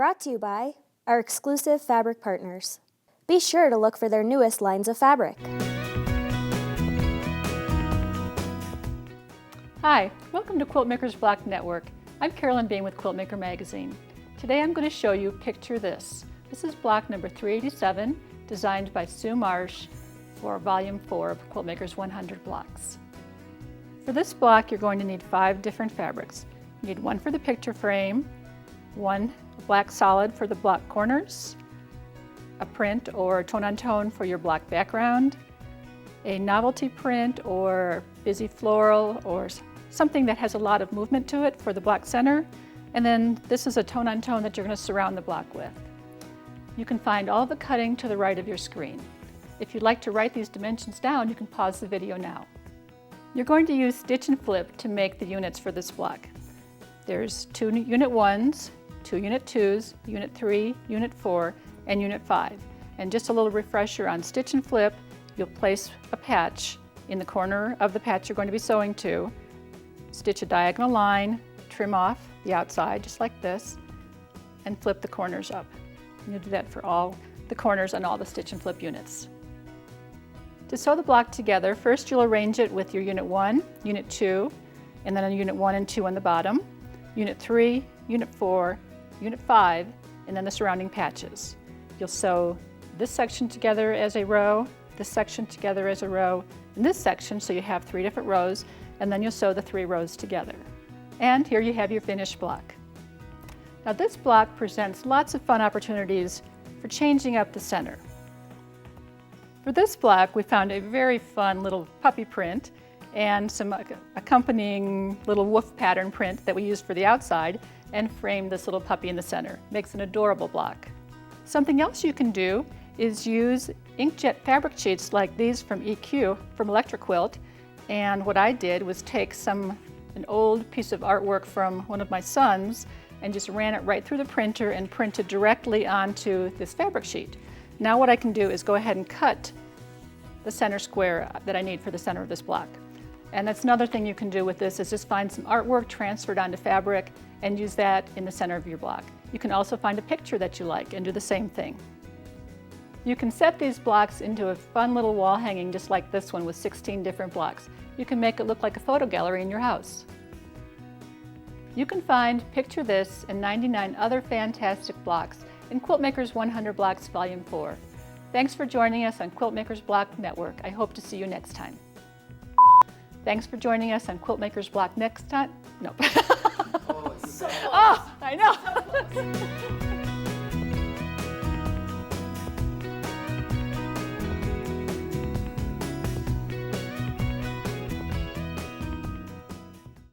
Brought to you by our exclusive fabric partners. Be sure to look for their newest lines of fabric. Hi, welcome to Quiltmaker's Block Network. I'm Carolyn Bain with Quiltmaker Magazine. Today I'm going to show you Picture This. This is block number 387, designed by Sue Marsh for Volume 4 of Quiltmaker's 100 blocks. For this block, you're going to need 5 different fabrics. You need one for the picture frame, one black solid for the block corners, a print or tone-on-tone for your block background, a novelty print or busy floral or something that has a lot of movement to it for the block center, and then this is a tone-on-tone that you're going to surround the block with. You can find all the cutting to the right of your screen. If you'd like to write these dimensions down, you can pause the video now. You're going to use stitch and flip to make the units for this block. There's 2 Unit 1s, 2 Unit 2s, Unit 3, Unit 4, and Unit 5. And just a little refresher on stitch and flip, you'll place a patch in the corner of the patch you're going to be sewing to, stitch a diagonal line, trim off the outside just like this, and flip the corners up. You'll do that for all the corners on all the stitch and flip units. To sew the block together, first you'll arrange it with your Unit 1, Unit 2, and then a Unit 1 and 2 on the bottom, Unit 3, Unit 4, Unit 5, and then the surrounding patches. You'll sew this section together as a row, this section together as a row, and this section, so you have 3 different rows, and then you'll sew the 3 rows together. And here you have your finished block. Now this block presents lots of fun opportunities for changing up the center. For this block, we found a very fun little puppy print and some accompanying little woof pattern print that we used for the outside and framed this little puppy in the center. Makes an adorable block. Something else you can do is use inkjet fabric sheets like these from EQ, from Electric Quilt, and what I did was take an old piece of artwork from one of my sons and just ran it right through the printer and printed directly onto this fabric sheet. Now what I can do is go ahead and cut the center square that I need for the center of this block. And that's another thing you can do with this, is just find some artwork transferred onto fabric and use that in the center of your block. You can also find a picture that you like and do the same thing. You can set these blocks into a fun little wall hanging just like this one with 16 different blocks. You can make it look like a photo gallery in your house. You can find Picture This and 99 other fantastic blocks in Quiltmaker's 100 Blocks Volume 4. Thanks for joining us on Quiltmaker's Block Network. I hope to see you next time. Thanks for joining us on Quiltmaker's Block next time. Nope. Oh, oh, I know.